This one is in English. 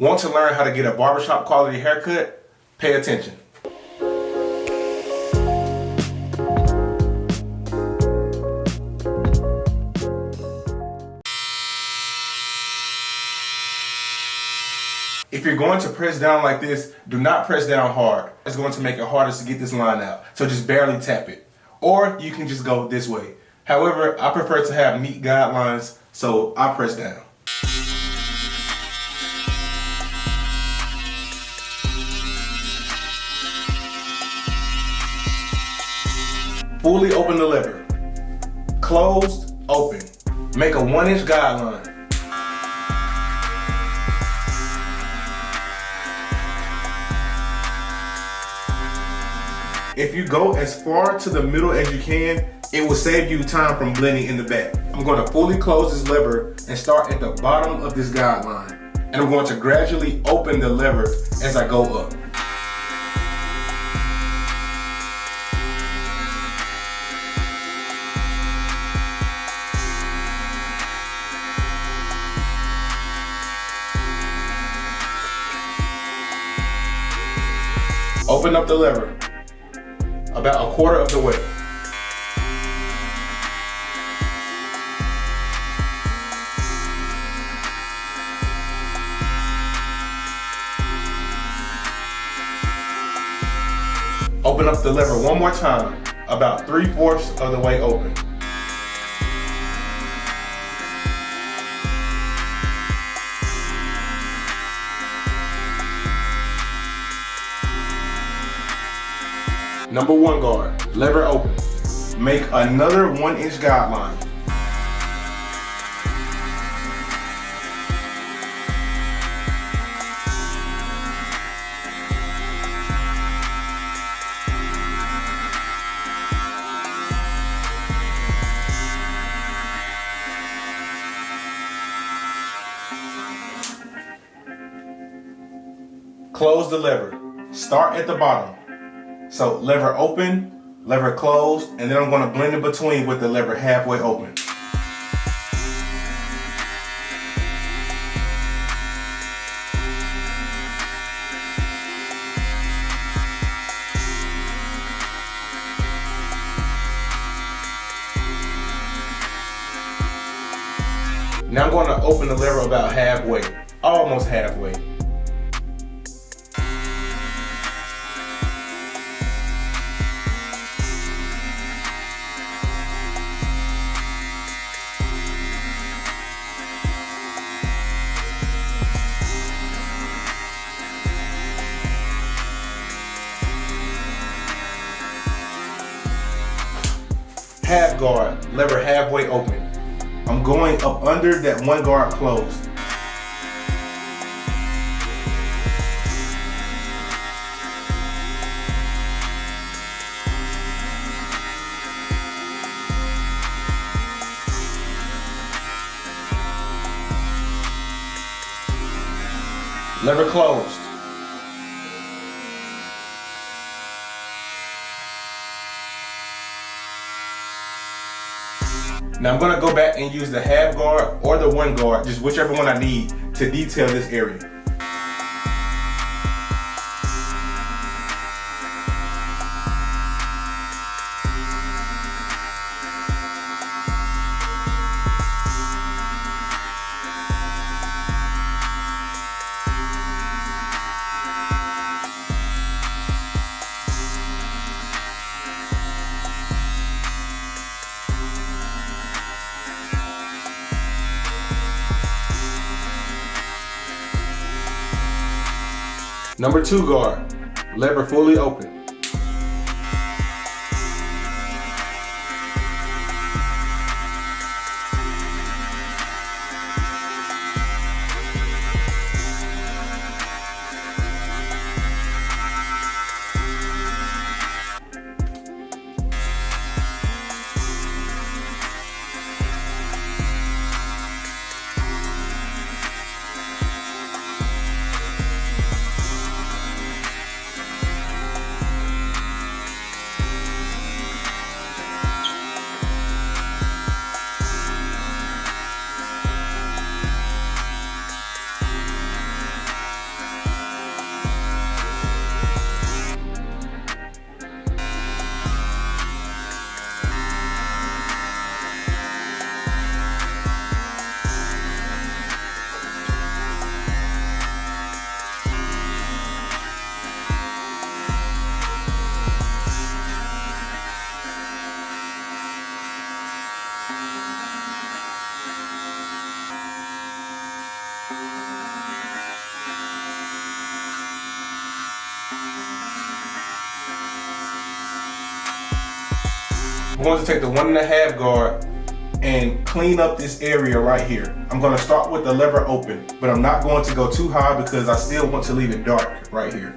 Want to learn how to get a barbershop quality haircut? Pay attention. If you're going to press down like this, do not press down hard. It's going to make it harder to get this line out. So just barely tap it. Or you can just go this way. However, I prefer to have neat guidelines, so I press down. Fully open the lever. Closed, open. Make a 1-inch guideline. If you go as far to the middle as you can, it will save you time from blending in the back. I'm going to fully close this lever and start at the bottom of this guideline. And I'm going to gradually open the lever as I go up. Open up the lever about 1/4 of the way. Open up the lever one more time, about 3/4 of the way open. Number 1 guard, lever open. Make another 1-inch guideline. Close the lever. Start at the bottom. So lever open, lever closed, and then I'm going to blend in between with the lever halfway open. Now I'm going to open the lever about halfway, almost halfway. Half guard, lever halfway open. I'm going up under that 1 guard closed. Lever closed. Now I'm going to go back and use the half guard or the 1 guard, just whichever one I need to detail this area. Number 2 guard, lever fully open. I'm going to take the 1.5 guard and clean up this area right here. I'm gonna start with the lever open, but I'm not going to go too high because I still want to leave it dark right here.